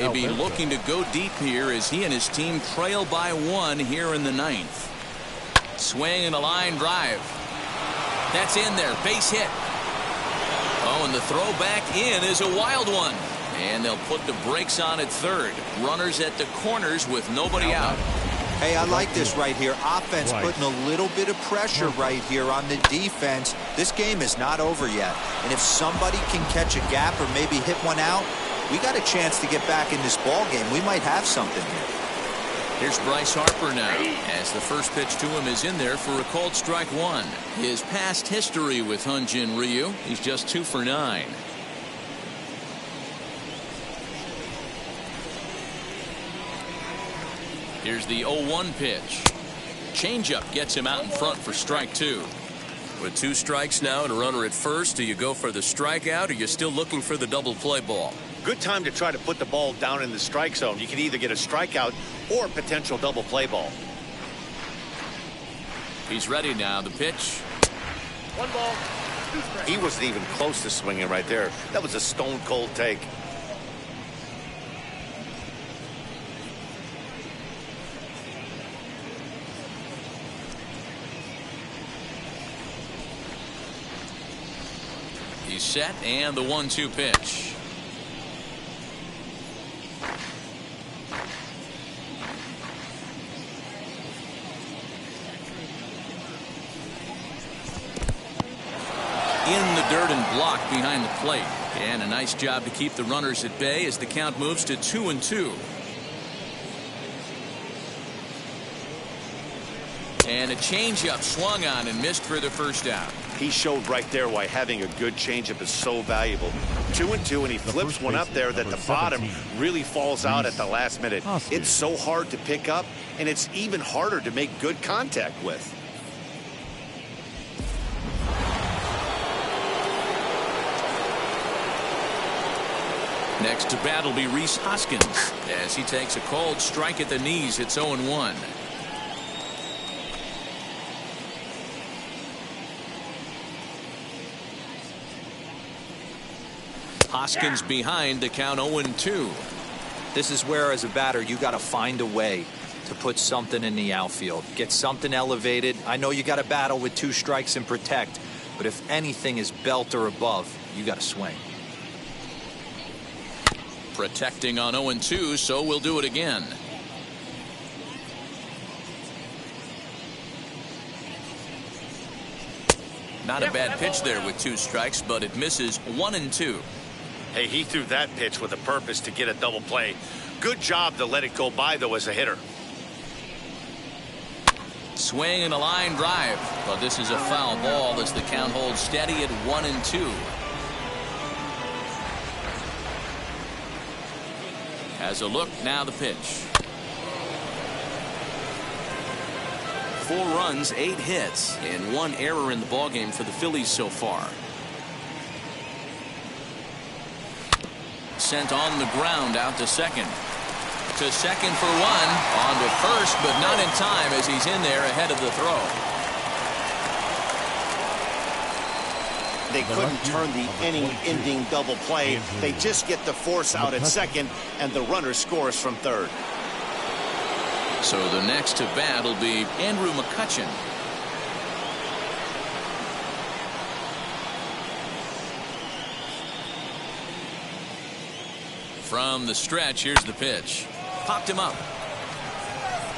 He'll be looking to go deep here as he and his team trail by 1 here in the 9th. Swing and a line drive. That's in there. Base hit. Oh, and the throw back in is a wild one. And they'll put the brakes on at third. Runners at the corners with nobody out. Hey, I like this right here. Offense putting a little bit of pressure right here on the defense. This game is not over yet. And if somebody can catch a gap or maybe hit one out, we got a chance to get back in this ball game. We might have something here. Here's Bryce Harper now, as the first pitch to him is in there for a called strike 1. His past history with Hyun-Jin Ryu, he's just 2 for 9. Here's the 0-1 pitch. Changeup gets him out in front for strike 2. With 2 strikes now and a runner at first, do you go for the strikeout or you're still looking for the double play ball? Good time to try to put the ball down in the strike zone. You can either get a strikeout or a potential double play ball. He's ready now. The pitch. 1 ball, 2 strikes. He wasn't even close to swinging right there. That was a stone cold take. He's set, and the 1-2 pitch. In the dirt and blocked behind the plate. And a nice job to keep the runners at bay as the count moves to 2-2. And a changeup swung on and missed for the first out. He showed right there why having a good changeup is so valuable. 2-2, and he flips one up there that the bottom really falls out at the last minute. It's so hard to pick up, and it's even harder to make good contact with. Next to bat will be Rhys Hoskins as he takes a cold strike at the knees. It's 0-1. Hoskins behind, the count 0-2. This is where, as a batter, you got to find a way to put something in the outfield. Get something elevated. I know you got to battle with 2 strikes and protect, but if anything is belt or above, you got to swing. Protecting on 0-2, so we'll do it again. Not a bad pitch there with 2 strikes, but it misses 1-2. Hey, he threw that pitch with a purpose to get a double play. Good job to let it go by, though, as a hitter. Swing and a line drive, but this is a foul ball as the count holds steady at 1-2. Has a look, now the pitch. 4 runs, 8 hits, and 1 error in the ballgame for the Phillies so far. Sent on the ground out to second. To second for 1. On to first, but not in time as he's in there ahead of the throw. They couldn't turn the inning-ending double play. They just get the force out at second, and the runner scores from third. So the next to bat will be Andrew McCutchen. From the stretch, here's the pitch. Popped him up.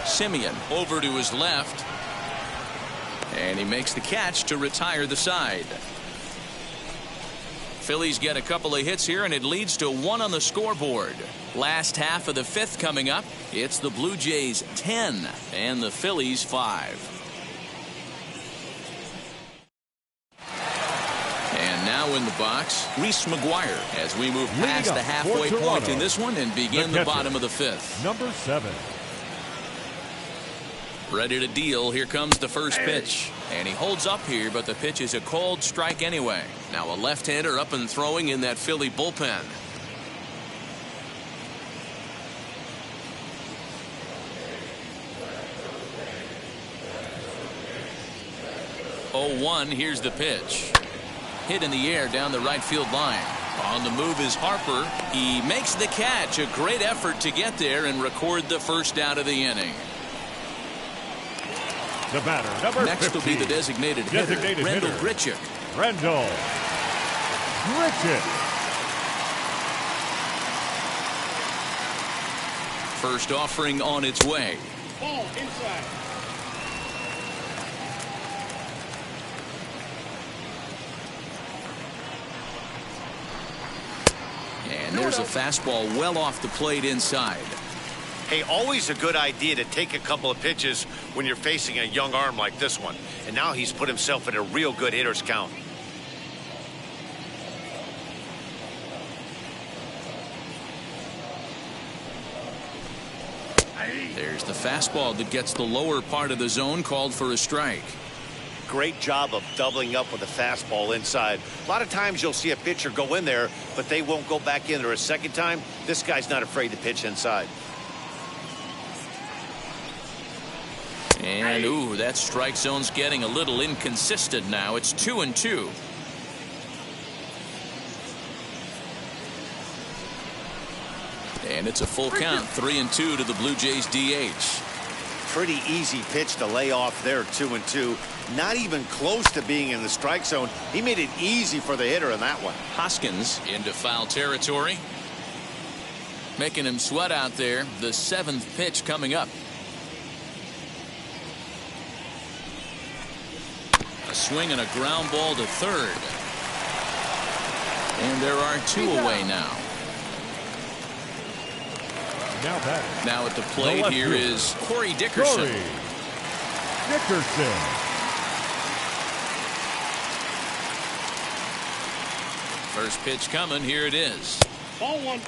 Simeon over to his left. And he makes the catch to retire the side. Phillies get a couple of hits here, and it leads to 1 on the scoreboard. Last half of the 5th coming up. It's the Blue Jays 10 and the Phillies 5. And now in the box, Reese McGuire as we move past the halfway point in this one and begin the bottom of the 5th. Number 7. Ready to deal. Here comes the first pitch. And he holds up here, but the pitch is a cold strike anyway. Now a left-hander up and throwing in that Philly bullpen. Oh, 1. Here's the pitch. Hit in the air down the right field line. On the move is Harper. He makes the catch. A great effort to get there and record the first out of the inning. The batter, number Next 50. will be the designated hitter, Rendell Grichuk. Rendell Grichuk. First offering on its way. Ball inside. And there's a fastball well off the plate inside. Hey, always a good idea to take a couple of pitches when you're facing a young arm like this one. And now he's put himself in a real good hitter's count. There's the fastball that gets the lower part of the zone, called for a strike. Great job of doubling up with a fastball inside. A lot of times you'll see a pitcher go in there, but they won't go back in there a second time. This guy's not afraid to pitch inside. And, ooh, that strike zone's getting a little inconsistent now. It's 2-2. And it's a full count, 3-2 to the Blue Jays DH. Pretty easy pitch to lay off there, 2-2. Not even close to being in the strike zone. He made it easy for the hitter in that one. Hoskins into foul territory. Making him sweat out there. The seventh pitch coming up. A swing and a ground ball to third. And there are two away now. Now at the plate here is Corey Dickerson. First pitch coming. Here it is. Ball one.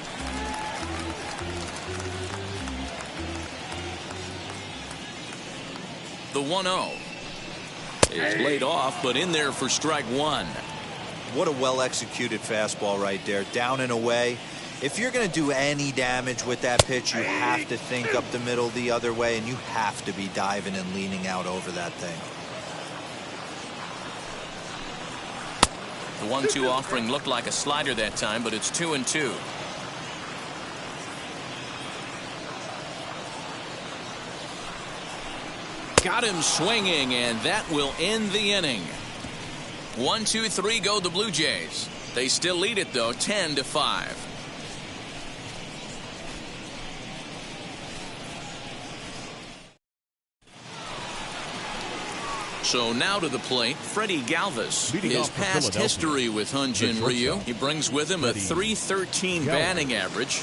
The 1-0 is laid off, but in there for strike one. What a well-executed fastball right there. Down and away. If you're going to do any damage with that pitch, you have to think up the middle the other way, and you have to be diving and leaning out over that thing. The 1-2 offering looked like a slider that time, but it's 2-2. Got him swinging, and that will end the inning. 1-2-3 go the Blue Jays. They still lead it, though, 10-5. So now to the plate, Freddie Galvis. His past history with Hyun-Jin Ryu. He brings with him a .313 batting average.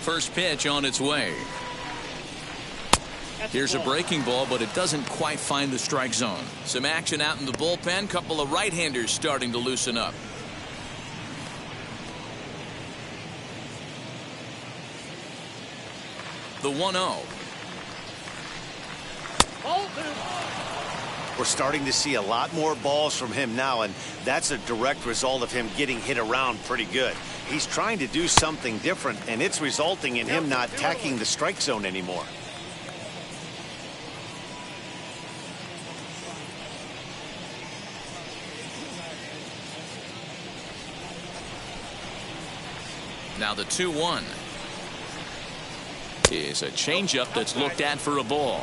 First pitch on its way. Here's a breaking ball, but it doesn't quite find the strike zone. Some action out in the bullpen. Couple of right-handers starting to loosen up. The 1-0. We're starting to see a lot more balls from him now, and that's a direct result of him getting hit around pretty good. He's trying to do something different, and it's resulting in him not attacking the strike zone anymore. Now the 2-1 is a changeup that's looked at for a ball.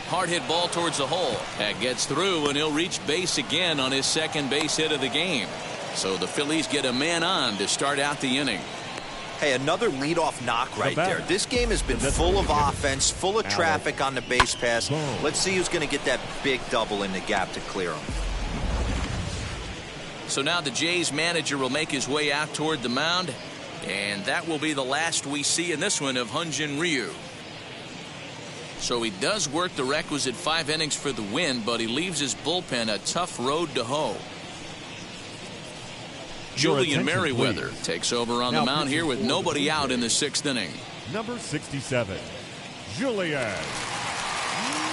Hard hit ball towards the hole. That gets through, and he'll reach base again on his second base hit of the game. So the Phillies get a man on to start out the inning. Hey, another leadoff knock right there. This game has been full of offense, full of traffic on the base pass. Let's see who's going to get that big double in the gap to clear him. So now the Jays manager will make his way out toward the mound, and that will be the last we see in this one of Hyun-Jin Ryu. So he does work the requisite 5 innings for the win, but he leaves his bullpen a tough road to hoe. Julian Merriweather takes over on the mound here with nobody out in the 6th inning. Number 67, Julian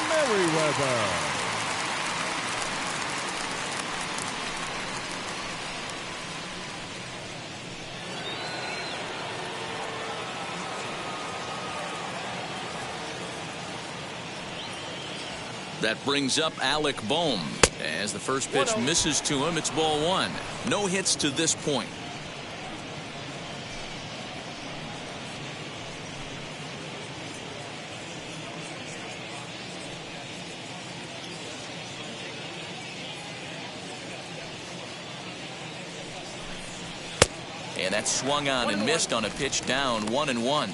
Merriweather. That brings up Alec Bohm. As the first pitch misses to him, it's ball one. No hits to this point. And that swung on and missed on a pitch down 1-1.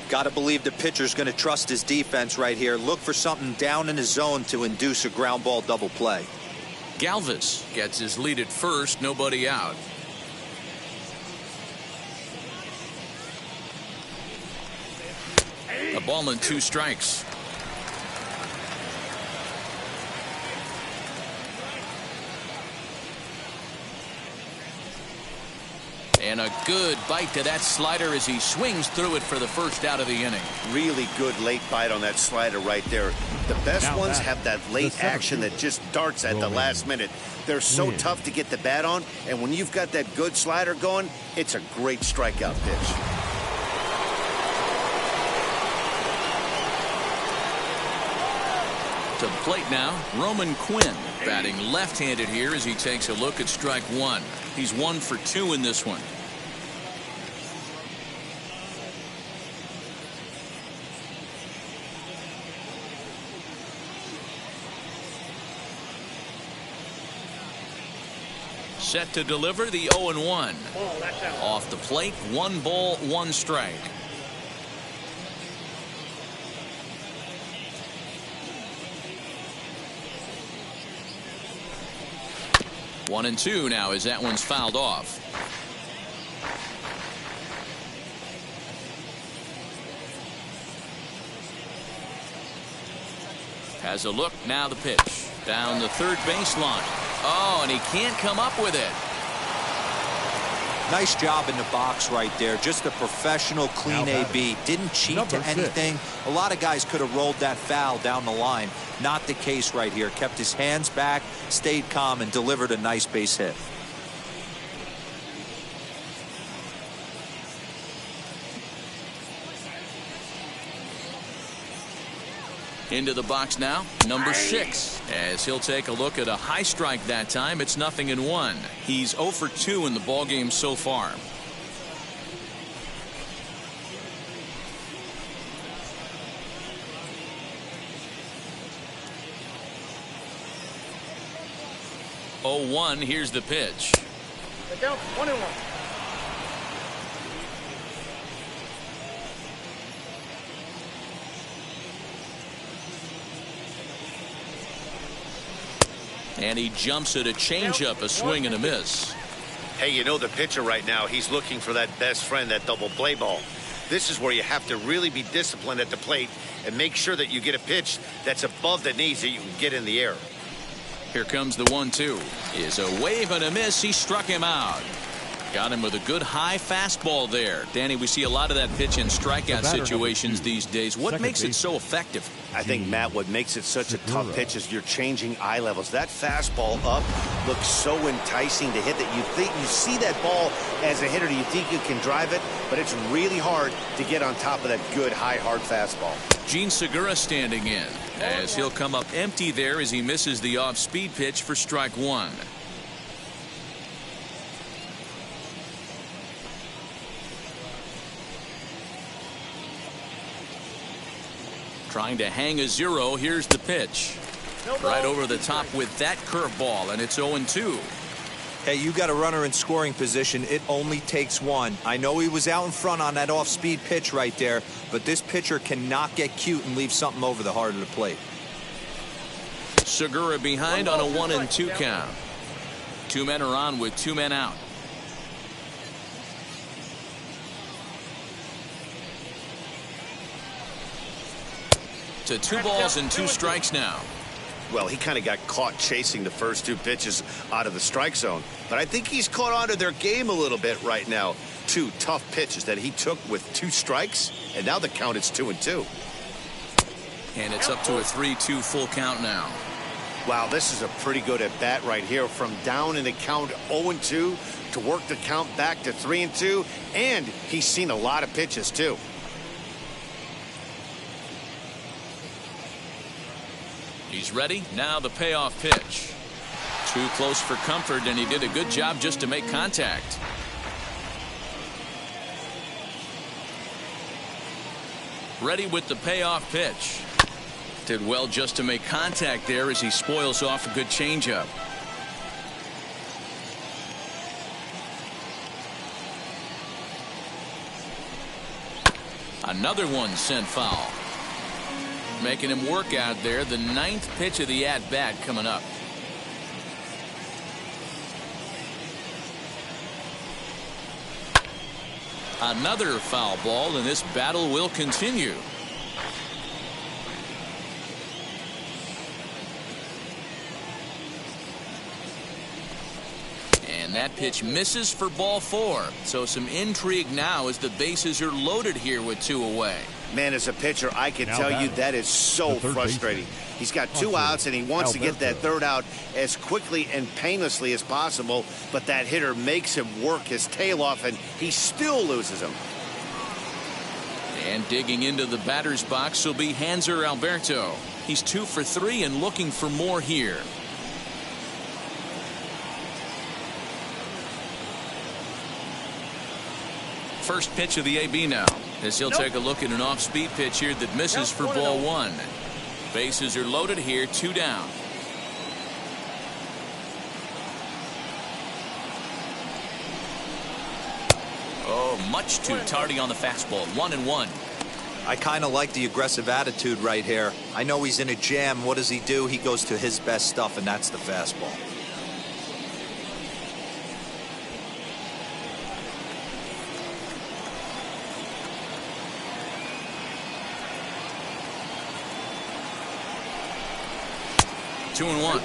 Got to believe the pitcher's going to trust his defense right here. Look for something down in his zone to induce a ground ball double play. Galvis gets his lead at first, nobody out. A ball and 2 strikes. And a good bite to that slider as he swings through it for the first out of the inning. Really good late bite on that slider right there. The best ones have that late action that just darts at the last minute. They're so tough to get the bat on, and when you've got that good slider going, it's a great strikeout pitch. To the plate now, Roman Quinn, batting left-handed here as he takes a look at strike one. He's 1 for 2 in this one. Set to deliver the 0-1. Off the plate, 1 ball, 1 strike. One and 2 now as that one's fouled off. Has a look, now the pitch. Down the third baseline. Oh, and he can't come up with it. Nice job in the box right there. Just a professional, clean AB. Didn't cheat to anything. A lot of guys could have rolled that foul down the line. Not the case right here. Kept his hands back, stayed calm, and delivered a nice base hit. Into the box now, number 6, as he'll take a look at a high strike that time. It's 0-1. He's 0 for 2 in the ballgame so far. Oh, 1, here's the pitch. Down 1-1. And he jumps at a changeup, a swing and a miss. Hey, you know the pitcher right now, he's looking for that best friend, that double play ball. This is where you have to really be disciplined at the plate and make sure that you get a pitch that's above the knees that you can get in the air. Here comes the 1-2. Is a wave and a miss. He struck him out. Got him with a good high fastball there. Danny, we see a lot of that pitch in strikeout situations these days. What makes it so effective? I think, Matt, what makes it such a tough pitch is you're changing eye levels. That fastball up looks so enticing to hit that you think you see that ball as a hitter. You think you can drive it, but it's really hard to get on top of that good, high, hard fastball. Gene Segura standing in as he'll come up empty there as he misses the off-speed pitch for strike 1. Trying to hang a 0. Here's the pitch. Right over the top with that curveball, and it's 0-2. Hey, you got a runner in scoring position. It only takes one. I know he was out in front on that off-speed pitch right there, but this pitcher cannot get cute and leave something over the heart of the plate. Segura behind on a 1-2 count. 2 men are on with 2 men out. To 2 balls and 2 strikes now. Well, he kind of got caught chasing the first 2 pitches out of the strike zone, but I think he's caught on to their game a little bit right now. 2 tough pitches that he took with 2 strikes, and now the count is 2-2. And it's up to a 3-2 full count now. Wow, this is a pretty good at bat right here, from down in the count 0-2 to work the count back to 3-2, and he's seen a lot of pitches too. He's ready. Now the payoff pitch. Too close for comfort, and he did a good job just to make contact. Ready with the payoff pitch. Did well just to make contact there as he spoils off a good changeup. Another one sent foul. Making him work out there. The 9th pitch of the at-bat coming up. Another foul ball, and this battle will continue. And that pitch misses for ball 4. So some intrigue now as the bases are loaded here with 2 away. Man, as a pitcher, I can tell you that is so frustrating. He's got 2 outs, and he wants to get that 3rd out as quickly and painlessly as possible, but that hitter makes him work his tail off, and he still loses him. And digging into the batter's box will be Hanser Alberto. He's 2 for 3 and looking for more here. First pitch of the AB now, as he'll take a look at an off-speed pitch here that misses for ball 1. Bases are loaded here, 2 down. Oh, much too tardy on the fastball. 1-1. I kind of like the aggressive attitude right here. I know he's in a jam. What does he do? He goes to his best stuff, and that's the fastball. Two and one.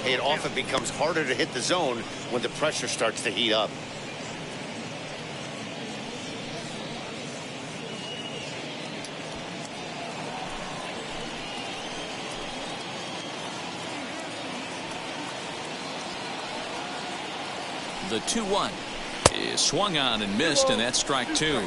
Hey, it often becomes harder to hit the zone when the pressure starts to heat up. The 2-1 is swung on and missed, and that's strike 2.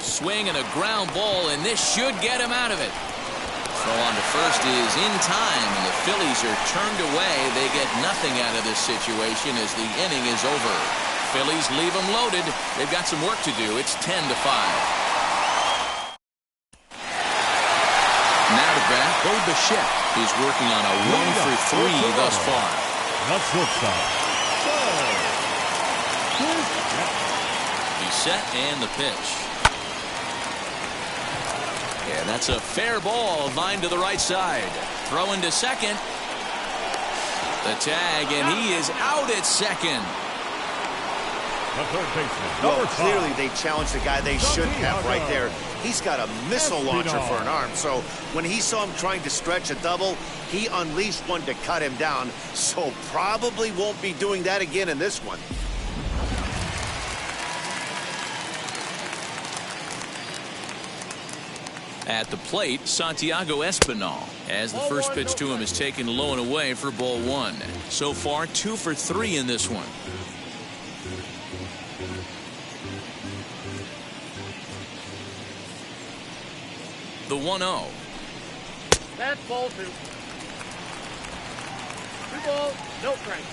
Swing and a ground ball, and this should get him out of it. Throw on to first is in time, and the Phillies are turned away. They get nothing out of this situation as the inning is over. Phillies leave them loaded. They've got some work to do. It's 10-5. Now to bat, Bo Bichette. He's working on a 1 for 3 thus far. That's shortstop. He's set and the pitch. Yeah, that's a fair ball, line to the right side. Throwing to second. The tag, and he is out at second. The third baseman. Well, clearly they challenged the guy they shouldn't have right there. He's got a missile launcher for an arm, so when he saw him trying to stretch a double, he unleashed one to cut him down, so probably won't be doing that again in this one. At the plate, Santiago Espinal, as the first pitch to him is taken low and away for ball 1. So far, 2 for 3 in this one. The 1-0. That's ball 2. 2 balls, no strike.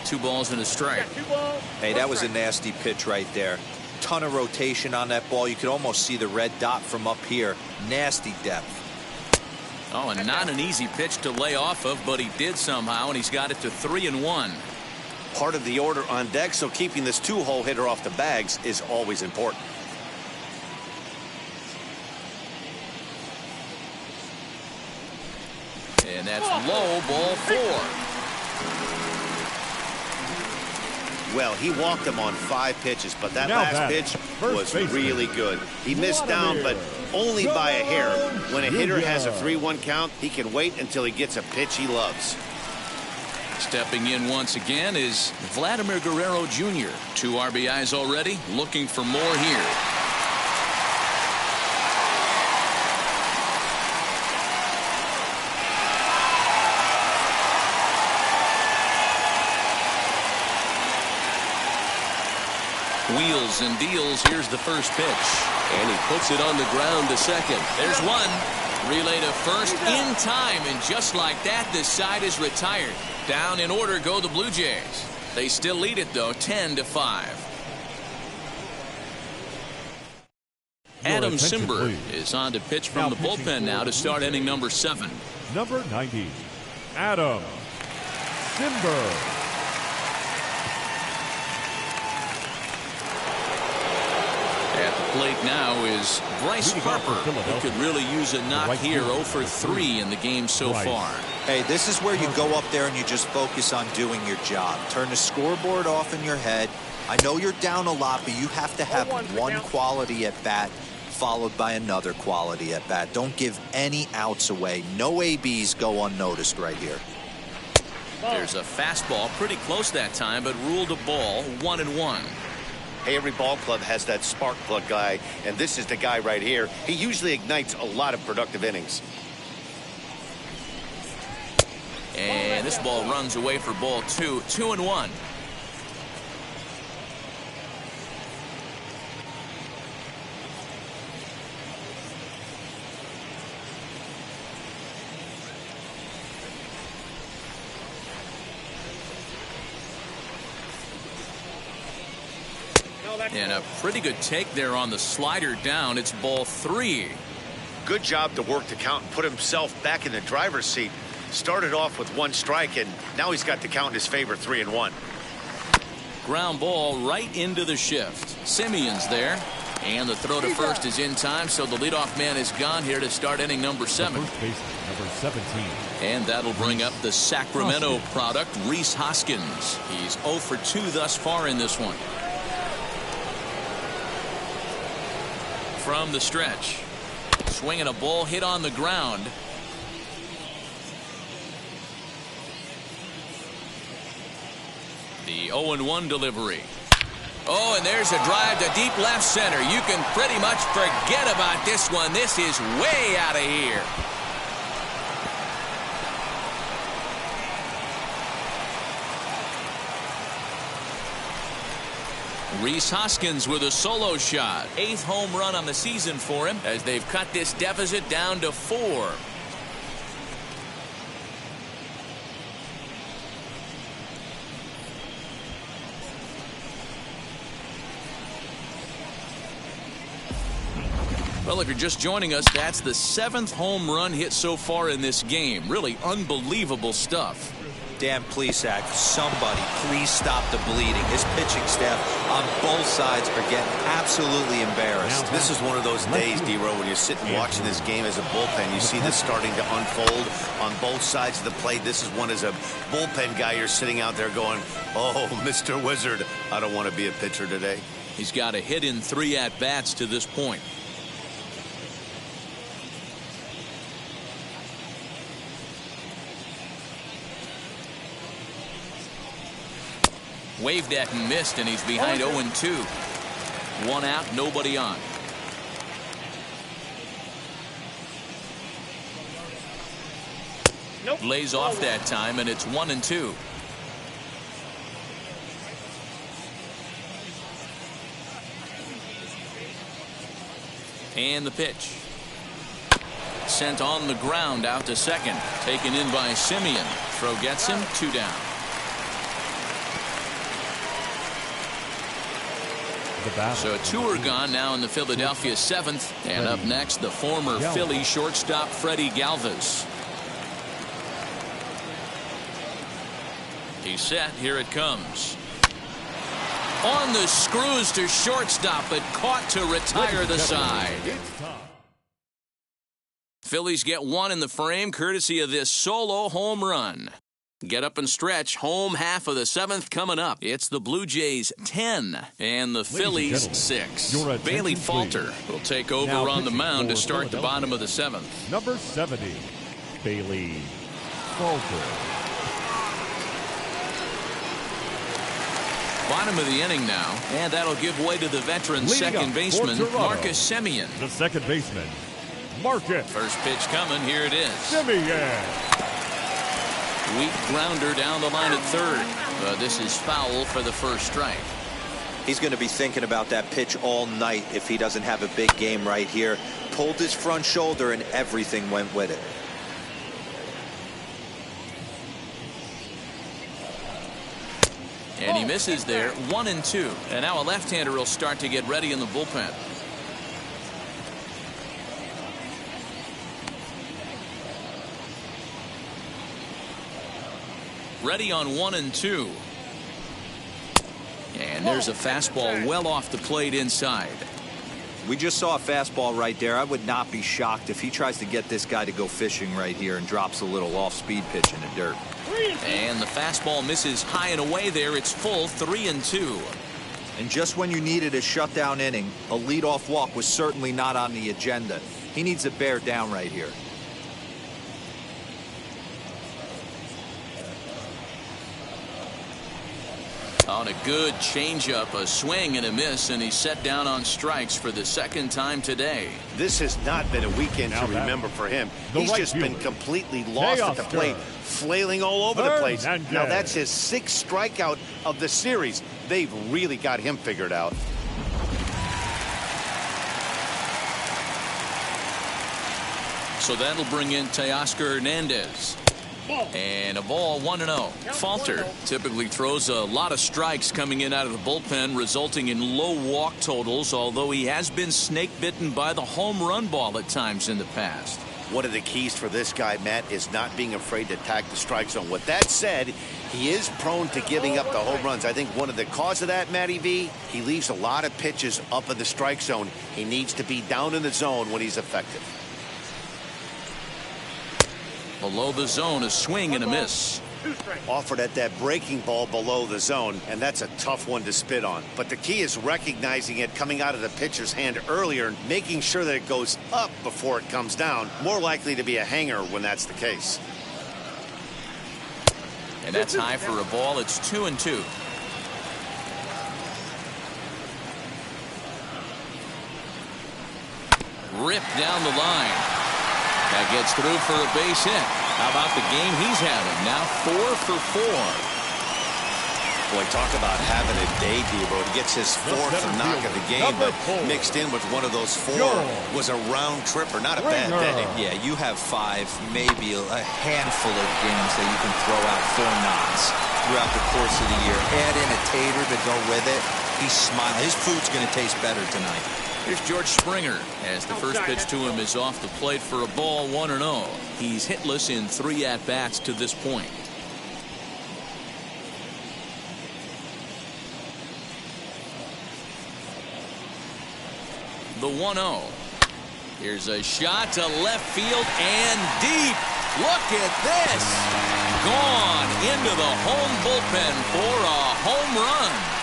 2 balls and a strike. 2 balls. Hey, that was a nasty pitch right there. Ton of rotation on that ball. You could almost see the red dot from up here. Nasty depth. Oh, and not an easy pitch to lay off of, but he did somehow, and he's got it to 3-1. Part of the order on deck, so keeping this 2-hole hitter off the bags is always important. And that's low, ball 4. Well, he walked him on 5 pitches, but that last pitch was really good. He missed down, but only by a hair. When a hitter has a 3-1 count, he can wait until he gets a pitch he loves. Stepping in once again is Vladimir Guerrero Jr. 2 RBIs already, looking for more here. Wheels and deals. Here's the first pitch. And he puts it on the ground to second. There's one. Relay to first in time, and just like that, this side is retired. Down in order go the Blue Jays. They still lead it, though, 10-5. Adam Simber is on to pitch from the bullpen now to start inning number 7. Number 90, Adam Simber. At the plate now is Bryce Harper, who could really use a knock here. 0 for 3 in the game so far. Hey, this is where you go up there and you just focus on doing your job. Turn the scoreboard off in your head. I know you're down a lot, but you have to have one quality at bat followed by another quality at bat. Don't give any outs away. No ABs go unnoticed right here. There's a fastball pretty close that time, but ruled a ball. 1-1. Hey, every ball club has that spark plug guy, and this is the guy right here. He usually ignites a lot of productive innings. And this ball runs away for ball 2. 2-1. And a pretty good take there on the slider down. It's ball 3. Good job to work the count and put himself back in the driver's seat. Started off with 1 strike, and now he's got the count in his favor, 3-1. Ground ball right into the shift. Simeon's there. And the throw to first is in time, so the leadoff man is gone here to start inning number 7. First baseman, number 17. And that'll bring up the Sacramento product, Rhys Hoskins. He's 0 for 2 thus far in this one. From the stretch. Swinging a ball hit on the ground. The 0-1 delivery. Oh, and there's a drive to deep left center. You can pretty much forget about this one. This is way out of here. Rhys Hoskins with a solo shot. 8th home run on the season for him as they've cut this deficit down to 4. Well, if you're just joining us, that's the 7th home run hit so far in this game. Really unbelievable stuff. Dan Plesac, somebody please stop the bleeding. His pitching staff on both sides are getting absolutely embarrassed. This is one of those days, D-Row, when you're sitting watching this game as a bullpen. You see this starting to unfold on both sides of the plate. This is one as a bullpen guy. You're sitting out there going, oh, Mr. Wizard, I don't want to be a pitcher today. He's got a hit in 3 at-bats to this point. Waved at and missed, and he's behind 0-2. 1 out, nobody on. Nope. Lays off that time, and it's 1-2. And the pitch. Sent on the ground out to second. Taken in by Simeon. Throw gets him, 2 down. So 2 are gone now in the Philadelphia 7th. And up next, the former Philly shortstop Freddie Galvis. He's set. Here it comes. On the screws to shortstop, but caught to retire the side. Phillies get 1 in the frame courtesy of this solo home run. Get up and stretch. Home half of the 7th coming up. It's the Blue Jays 10 and the Phillies 6. Bailey Falter will take over on the mound to start the bottom of the 7th. Number 70, Bailey Falter. Bottom of the inning now, and that'll give way to the veteran second baseman Marcus Semien. The second baseman, Marcus. First pitch coming. Here it is. Semien. Weak grounder down the line at third. This is foul for the first strike. He's going to be thinking about that pitch all night if he doesn't have a big game right here. Pulled his front shoulder and everything went with it. And he misses there, 1-2. And now a left-hander will start to get ready in the bullpen. Ready on 1-2. And there's a fastball well off the plate inside. We just saw a fastball right there. I would not be shocked if he tries to get this guy to go fishing right here and drops a little off-speed pitch in the dirt. And the fastball misses high and away there. It's full, 3-2. And just when you needed a shutdown inning, a leadoff walk was certainly not on the agenda. He needs to bear down right here. On a good changeup, a swing and a miss, and he's set down on strikes for the second time today. This has not been a weekend to remember for him. He's just been completely lost at the plate, flailing all over the place. Now that's his 6th strikeout of the series. They've really got him figured out. So that'll bring in Teoscar Hernandez. And a ball, 1-0. Falter typically throws a lot of strikes coming in out of the bullpen, resulting in low walk totals, although he has been snake bitten by the home run ball at times in the past. One of the keys for this guy, Matt, is not being afraid to attack the strike zone. With that said, he is prone to giving up the home runs. I think one of the cause of that, Matty V, he leaves a lot of pitches up in the strike zone. He needs to be down in the zone when he's effective. Below the zone, a swing and a miss. Offered at that breaking ball below the zone, and that's a tough one to spit on. But the key is recognizing it coming out of the pitcher's hand earlier and making sure that it goes up before it comes down. More likely to be a hanger when that's the case. And that's high for a ball. It's 2-2. Ripped down the line. That gets through for a base hit. How about the game he's having? Now 4 for 4. Boy, talk about having a day, Debo. He gets his 4th knock of the game, but mixed in with one of those 4 was a round tripper. Not a bad day. Yeah, you have 5, maybe a handful of games that you can throw out 4 knocks throughout the course of the year. Add in a tater to go with it. He's smiling. His food's going to taste better tonight. Here's George Springer as the first pitch to him is off the plate for a ball, 1-0. He's hitless in 3 at-bats to this point. The 1-0. Here's a shot to left field and deep. Look at this. Gone into the home bullpen for a home run.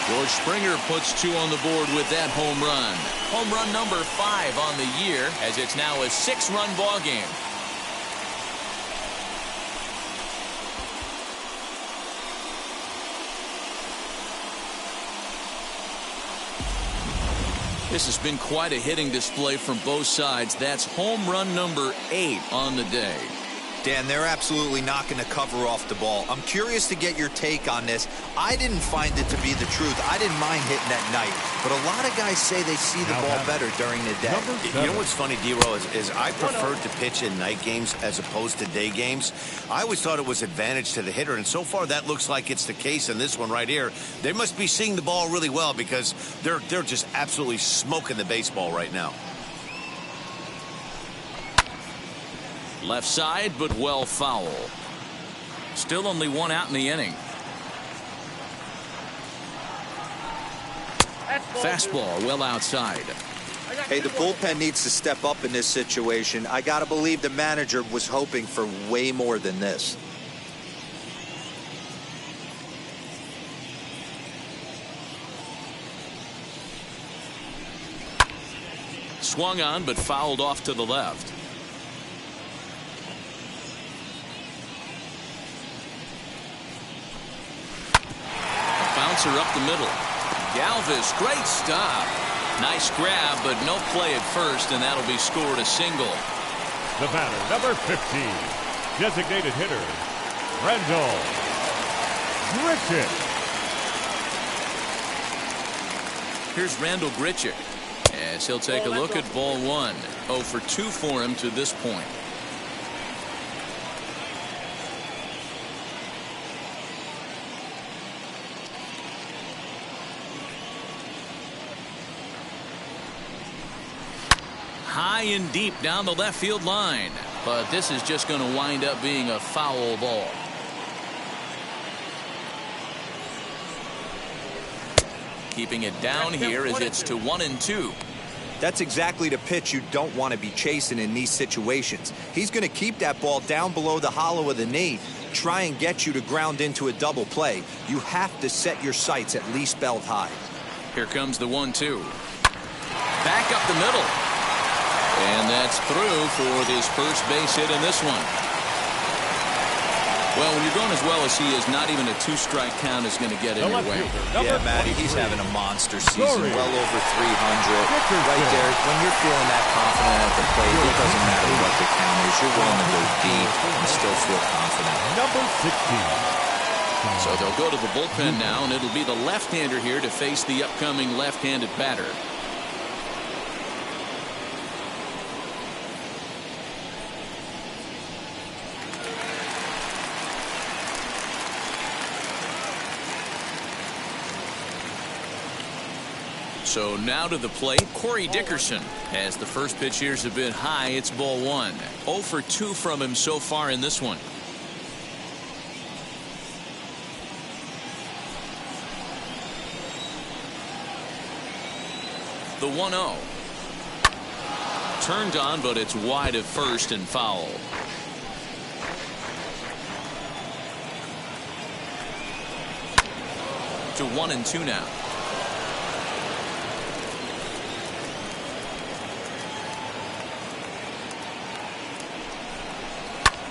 George Springer puts 2 on the board with that home run. Home run number 5 on the year, as it's now a 6-run ball game. This has been quite a hitting display from both sides. That's home run number 8 on the day. Dan, they're absolutely not going to cover off the ball. I'm curious to get your take on this. I didn't find it to be the truth. I didn't mind hitting at night, but a lot of guys say they see the ball better during the day. You know what's funny, D-Row, is I preferred to pitch in night games as opposed to day games. I always thought it was advantage to the hitter, and so far that looks like it's the case in this one right here. They must be seeing the ball really well because they're just absolutely smoking the baseball right now. Left side, but well foul. Still only 1 out in the inning. Fastball well outside. Hey, the bullpen needs to step up in this situation. I got to believe the manager was hoping for way more than this. Swung on, but fouled off to the left. Bouncer up the middle. Galvis, great stop. Nice grab, but no play at first, and that'll be scored a single. The batter, number 15, designated hitter, Randall. Grichuk. Here's Randall Grichuk as he'll take a look at ball one. 0 for 2 for him to this point. High and deep down the left field line, but this is just going to wind up being a foul ball. Keeping it down here as it's to 1-2. That's exactly the pitch you don't want to be chasing in these situations. He's going to keep that ball down below the hollow of the knee, try and get you to ground into a double play. You have to set your sights at least belt high. Here comes the 1-2. Back up the middle. And that's through for his first base hit in this one. Well, when you're going as well as he is, not even a 2-strike count is going to get in your way. Yeah, Matty, he's having a monster season, well over 300. Right there, when you're feeling that confident at the plate, it doesn't matter what the count is. You're willing to go deep and still feel confident. Number 16. So they'll go to the bullpen now, and it'll be the left-hander here to face the upcoming left-handed batter. So now to the plate, Corey Dickerson. As the first pitch here's a bit high, it's ball one. 0 for 2 from him so far in this one. The 1-0. Turned on, but it's wide of first and foul. To 1-2 now.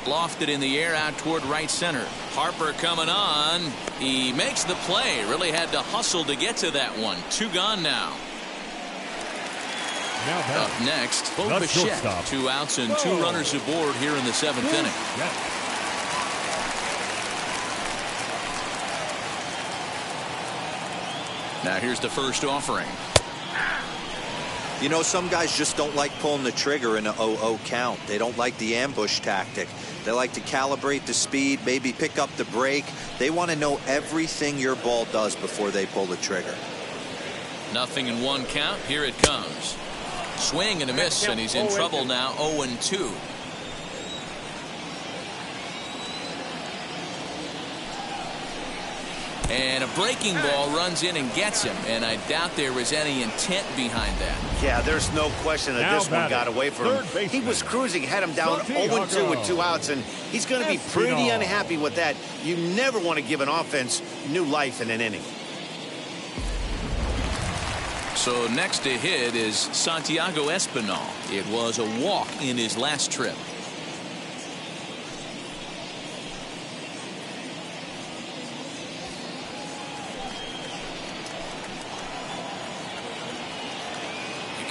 Lofted in the air out toward right center. Harper coming on. He makes the play. Really had to hustle to get to that one. 2 gone now. Up next, Bo Bichette. 2 outs and 2 runners aboard here in the 7th inning. Now here's the first offering. You know, some guys just don't like pulling the trigger in a 0-0 count. They don't like the ambush tactic. They like to calibrate the speed, maybe pick up the brake. They want to know everything your ball does before they pull the trigger. Nothing in 1 count. Here it comes. Swing and a miss, and he's in trouble now. 0-2. And a breaking ball runs in and gets him, and I doubt there was any intent behind that. Yeah, there's no question that this one got away from him. He was cruising, had him down 0-2 with 2 outs, and he's going to be pretty unhappy with that. You never want to give an offense new life in an inning. So next to hit is Santiago Espinal. It was a walk in his last trip.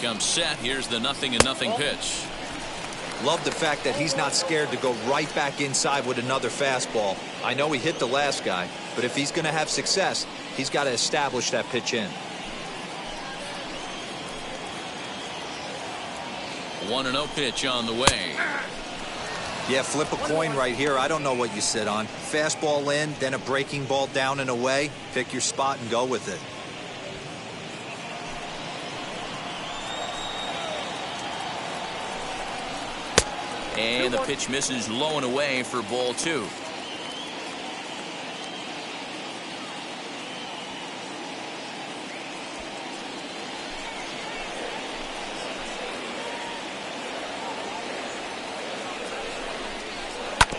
Comes set. Here's the 0-0 pitch. Love the fact that he's not scared to go right back inside with another fastball. I know he hit the last guy, but if he's going to have success, he's got to establish that pitch in. 1-0 pitch on the way. Yeah, flip a coin right here. I don't know what you sit on. Fastball in, then a breaking ball down and away. Pick your spot and go with it. And the pitch misses low and away for ball 2.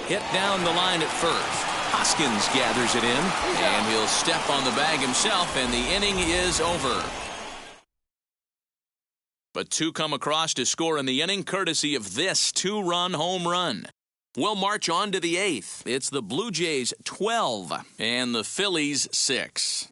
Hit down the line at first. Hoskins gathers it in, and he'll step on the bag himself, and the inning is over. But 2 come across to score in the inning, courtesy of this 2-run home run. We'll march on to the 8th. It's the Blue Jays 12 and the Phillies 6.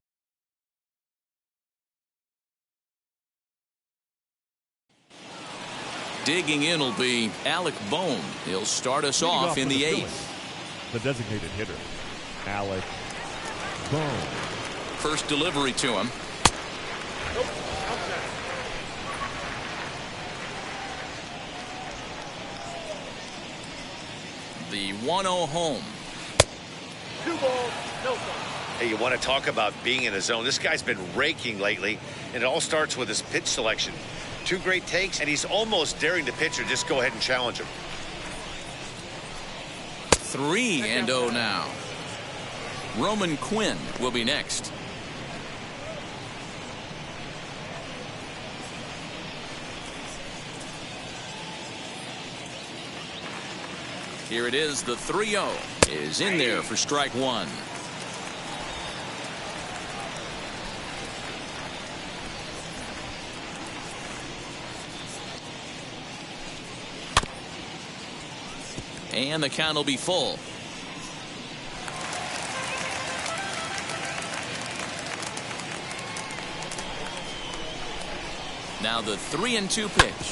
Digging in will be Alec Bohm. He'll start us off in the 8th. The designated hitter, Alec Ball. First delivery to him. Nope. Outside. The 1-0 home. 2 balls, no strikes. Hey, you want to talk about being in a zone? This guy's been raking lately, and it all starts with his pitch selection. 2 great takes, and he's almost daring the pitcher just go ahead and challenge him. 3-0 now. Roman Quinn will be next. Here it is. The 3-0 is in there for strike 1. And the count will be full. Now the 3-2 pitch.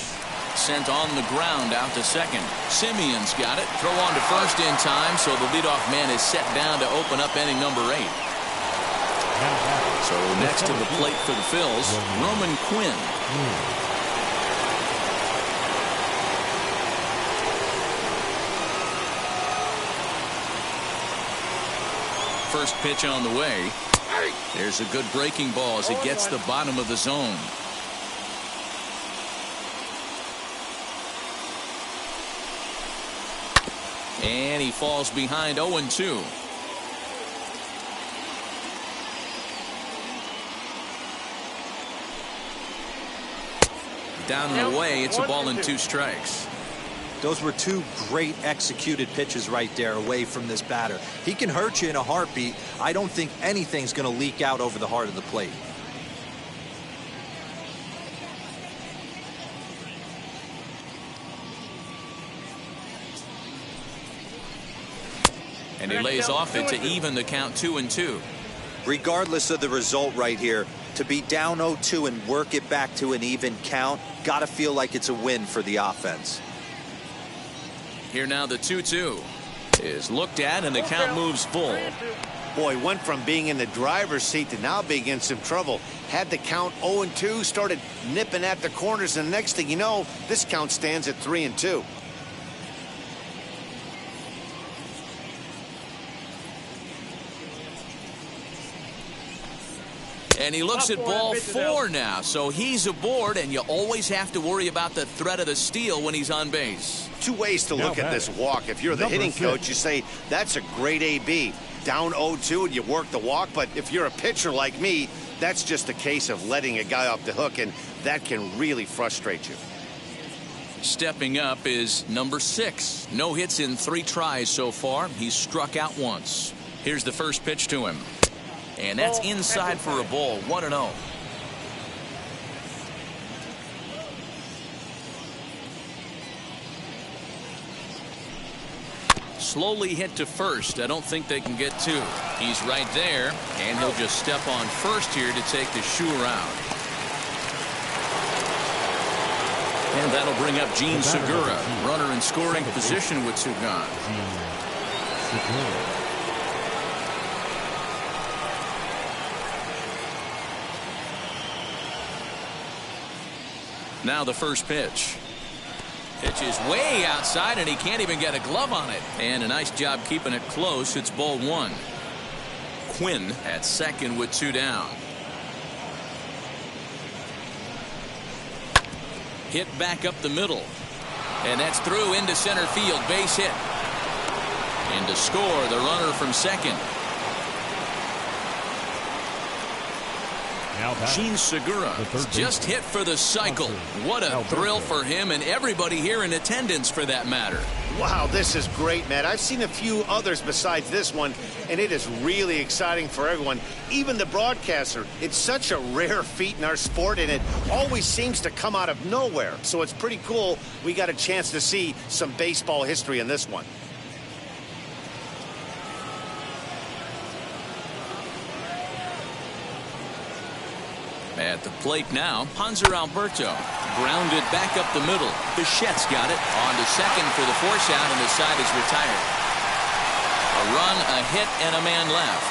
Sent on the ground out to second. Simeon's got it. Throw on to first in time, so the leadoff man is set down to open up inning number 8. So next to the plate for the Phillies, Roman Quinn. First pitch on the way. There's a good breaking ball as it gets the bottom of the zone. And he falls behind 0-2. Down and away, it's a ball and 2 strikes. Those were 2 great executed pitches right there away from this batter. He can hurt you in a heartbeat. I don't think anything's going to leak out over the heart of the plate. And he lays off it to even the count 2-2. Regardless of the result right here, to be down 0-2 and work it back to an even count, got to feel like it's a win for the offense. Here now the 2-2 is looked at and the count moves full. Boy, went from being in the driver's seat to now being in some trouble. Had the count 0-2, started nipping at the corners, and the next thing you know, this count stands at 3-2. And he looks at ball 4 now, so he's aboard, and you always have to worry about the threat of the steal when he's on base. 2 ways to look at this walk. If you're the hitting coach, you say, that's a great AB. Down 0-2 and you work the walk, but if you're a pitcher like me, that's just a case of letting a guy off the hook, and that can really frustrate you. Stepping up is number 6. No hits in 3 tries so far. He's struck out once. Here's the first pitch to him. And that's inside for a ball. 1-0. Slowly hit to first. I don't think they can get 2. He's right there, and he'll just step on first here to take the shoe around. And that'll bring up Gene Segura, runner in scoring position with 2 gone. Now the first pitch. Pitch is way outside, and he can't even get a glove on it. And a nice job keeping it close. It's ball 1. Quinn at second with 2 down. Hit back up the middle. And that's through into center field. Base hit. And to score, the runner from second. Gene Segura just hit for the cycle. What a thrill for him and everybody here in attendance for that matter. Wow, this is great, Matt. I've seen a few others besides this one, and it is really exciting for everyone, even the broadcaster. It's such a rare feat in our sport, and it always seems to come out of nowhere. So it's pretty cool we got a chance to see some baseball history in this one. At the plate now, Hanser Alberto. Grounded back up the middle. Bichette's got it. On to second for the force out, and the side is retired. A run, a hit, and a man left.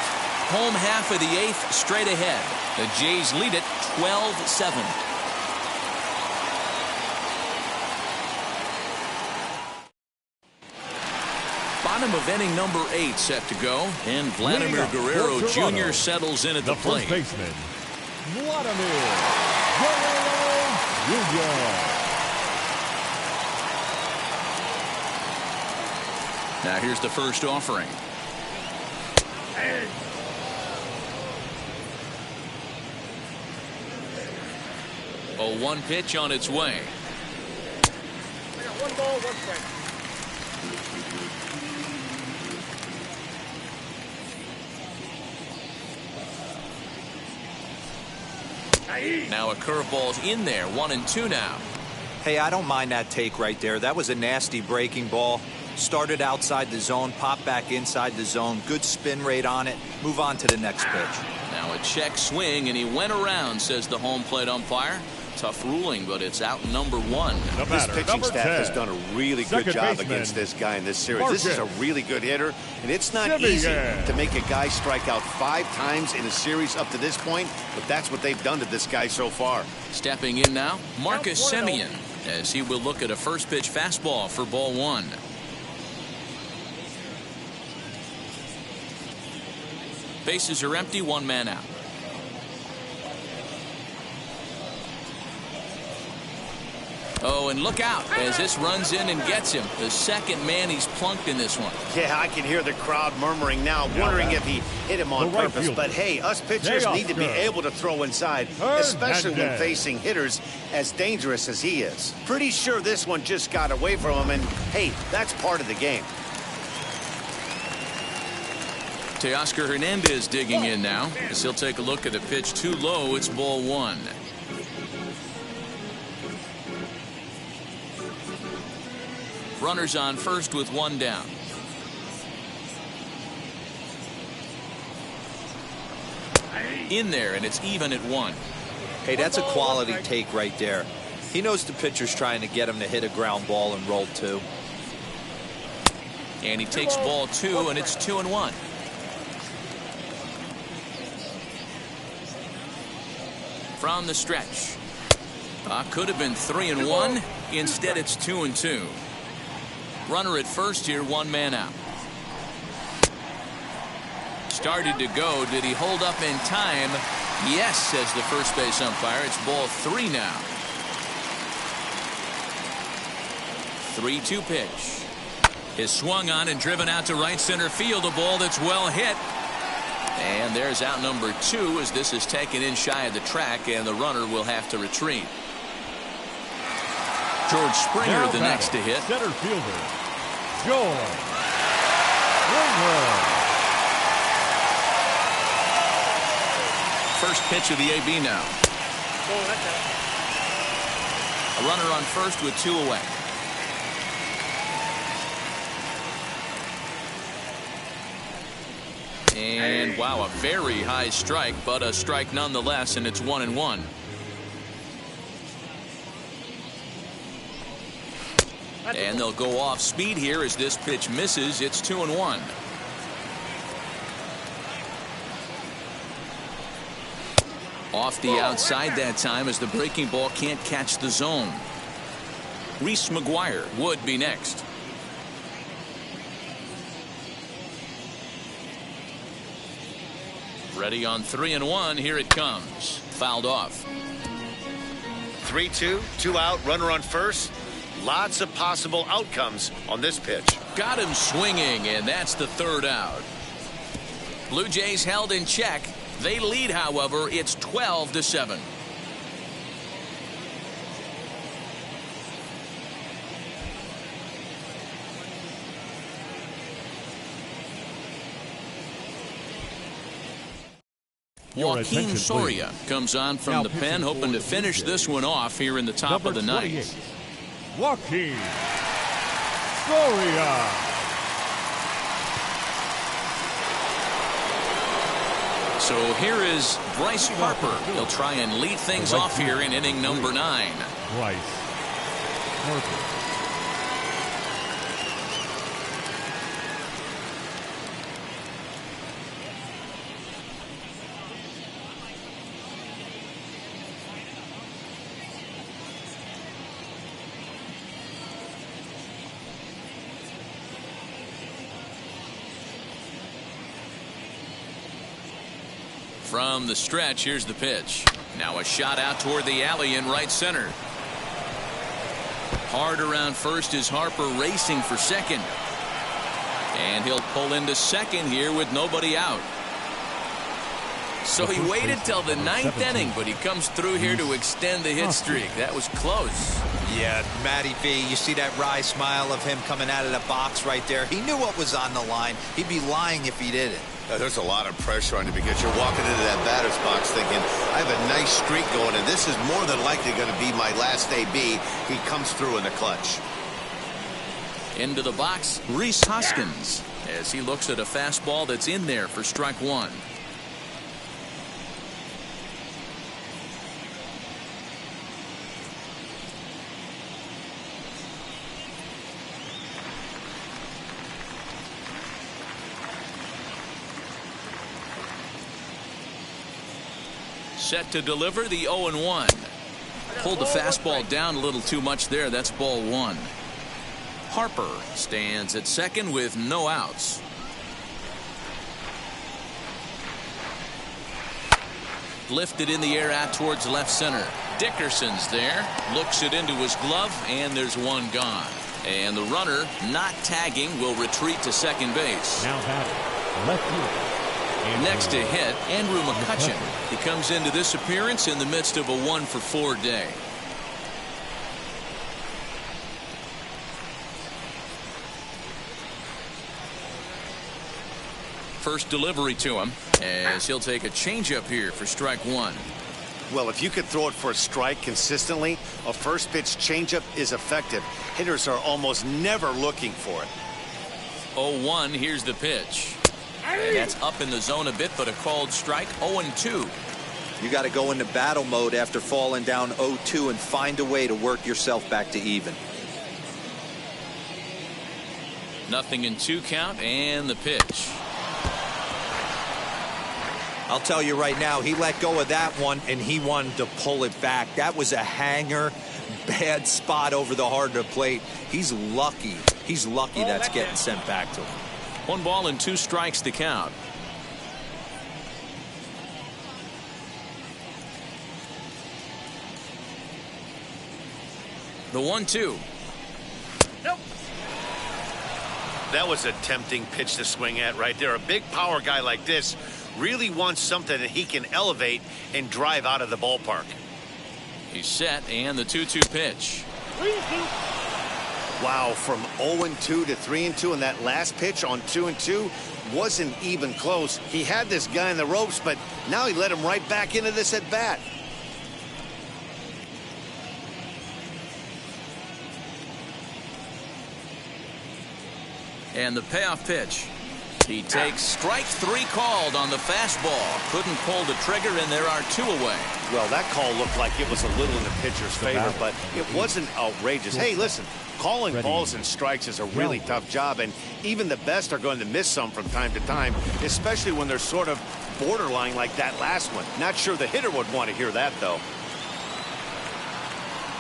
Home half of the 8th straight ahead. The Jays lead it 12-7. Bottom of inning number 8 set to go, and Vladimir Guerrero Jr. settles in at the plate. First baseman, Vladimir Guerrero Jr. Now here's the first offering. Oh, 1 pitch on its way. I got 1 ball, 1 strike. Now a curveball's in there. 1-2 now. Hey, I don't mind that take right there. That was a nasty breaking ball. Started outside the zone, popped back inside the zone. Good spin rate on it. Move on to the next pitch. Now a check swing, and he went around, says the home plate umpire. Tough ruling, but it's out number 1. This pitching staff has done a really good job against this guy in this series. This is a really good hitter, and it's not easy to make a guy strike out 5 times in a series up to this point, but that's what they've done to this guy so far. Stepping in now, Marcus Semien, as he will look at a first pitch fastball for ball 1. Bases are empty, 1 man out. Oh, and look out as this runs in and gets him. The second man he's plunked in this one. Yeah, I can hear the crowd murmuring now, wondering if he hit him on purpose. But hey, us pitchers need to be able to throw inside, especially when facing hitters as dangerous as he is. Pretty sure this one just got away from him, and hey, that's part of the game. Teoscar Hernandez digging in now as he'll take a look at the pitch too low. It's ball 1. Runners on first with 1 down. In there, and it's even at 1. Hey, that's a quality take right there. He knows the pitcher's trying to get him to hit a ground ball and roll 2. And he takes ball 2, and it's 2-1. From the stretch. Could have been 3-1. Instead, it's 2-2. Runner at first here, 1 man out. Started to go. Did he hold up in time? Yes, says the first base umpire. It's ball 3 now. 3-2 pitch. Is swung on and driven out to right center field. A ball that's well hit. And there's out number 2 as this is taken in shy of the track, and the runner will have to retreat. George Springer the next to hit. Center fielder, George Springer. First pitch of the AB now. A runner on first with 2 away. And wow, a very high strike, but a strike nonetheless, and it's 1-1. And they'll go off speed here as this pitch misses. It's 2-1. Off the outside that time as the breaking ball can't catch the zone. Reese McGuire would be next. Ready on 3-1. Here it comes. Fouled off. 3-2, 2 out, runner on first. Lots of possible outcomes on this pitch. Got him swinging, and that's the 3rd out. Blue Jays held in check. They lead, however. It's 12-7. Joaquin Soria comes on from the pen, hoping to finish this one off here in the top of the 9th. Joaquin Soria. So here is Bryce Harper. He'll try and lead things off here in inning number 9. Bryce Harper. From the stretch, here's the pitch. Now a shot out toward the alley in right center. Hard around first is Harper racing for second. And he'll pull into second here with nobody out. So he waited till the 9th inning, but he comes through here to extend the hit streak. That was close. Yeah, Matty V, you see that wry smile of him coming out of the box right there. He knew what was on the line. He'd be lying if he didn't. There's a lot of pressure on you because you're walking into that batter's box thinking, I have a nice streak going, and this is more than likely going to be my last AB. He comes through in the clutch. Into the box, Rhys Hoskins, as he looks at a fastball that's in there for strike one. Set to deliver the 0-1. Pulled the fastball down a little too much there. That's ball one. Harper stands at second with no outs. Lifted in the air out towards left center. Dickerson's there. Looks it into his glove, and there's one gone. And the runner, not tagging, will retreat to second base. Now batting, left field. Next to hit, Andrew McCutchen. He comes into this appearance in the midst of a 1-for-4 day. First delivery to him, as he'll take a changeup here for strike one. Well, if you could throw it for a strike consistently, a first pitch changeup is effective. Hitters are almost never looking for it. 0-1, here's the pitch. And that's up in the zone a bit, but a called strike. 0-2. You got to go into battle mode after falling down 0-2 and find a way to work yourself back to even. 0-2 count, and the pitch. I'll tell you right now, he let go of that one and he wanted to pull it back. That was a hanger, bad spot over the heart of the plate. He's lucky. He's lucky that's getting sent back to him. 1-2 strikes to count. The 1-2. Nope. That was a tempting pitch to swing at right there. A big power guy like this really wants something that he can elevate and drive out of the ballpark. He's set, and the 2-2 pitch. Wow, from 0-2 to 3-2, and that last pitch on 2-2 wasn't even close. He had this guy in the ropes, but now he let him right back into this at bat. And the payoff pitch. He takes strike three called on the fastball. Couldn't pull the trigger, and there are two away. Well, that call looked like it was a little in the pitcher's favor, but it wasn't outrageous. Hey, listen, calling balls and strikes is a really tough job, and even the best are going to miss some from time to time, especially when they're sort of borderline like that last one. Not sure the hitter would want to hear that, though.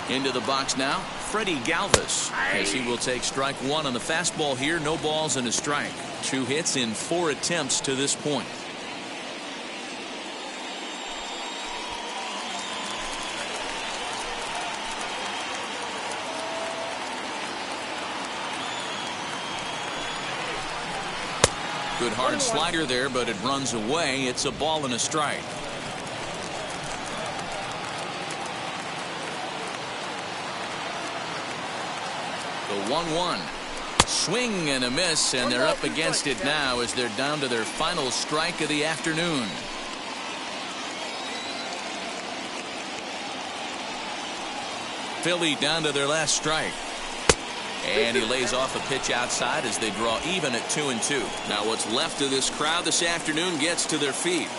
Into the box now, Freddie Galvis, as he will take strike one on the fastball here. No balls and a strike. 2 hits in 4 attempts to this point. Good hard slider there, but it runs away. It's a ball and a strike. The 1-1. Swing and a miss, and they're up against it now as they're down to their final strike of the afternoon. Philly down to their last strike. And he lays off a pitch outside as they draw even at 2-2. Now what's left of this crowd this afternoon gets to their feet.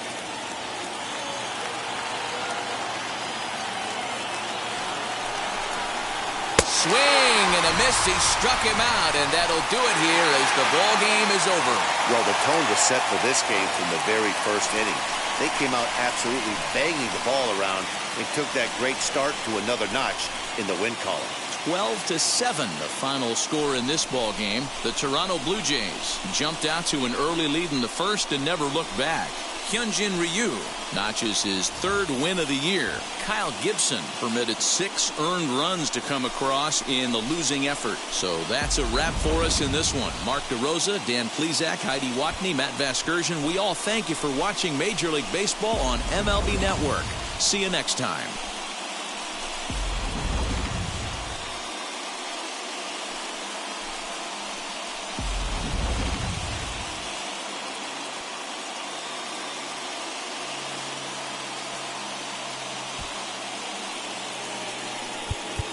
Swing and a miss. He struck him out, and that'll do it here as the ball game is over. Well, the tone was set for this game from the very first inning. They came out absolutely banging the ball around and took that great start to another notch in the win column. 12-7, the final score in this ball game. The Toronto Blue Jays jumped out to an early lead in the first and never looked back. Hyunjin Ryu notches his 3rd win of the year. Kyle Gibson permitted 6 earned runs to come across in the losing effort. So that's a wrap for us in this one. Mark DeRosa, Dan Plesac, Heidi Watney, Matt Vasgersian. We all thank you for watching Major League Baseball on MLB Network. See you next time.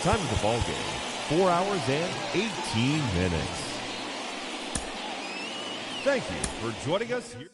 Time of the ball game, 4 hours and 18 minutes. Thank you for joining us here.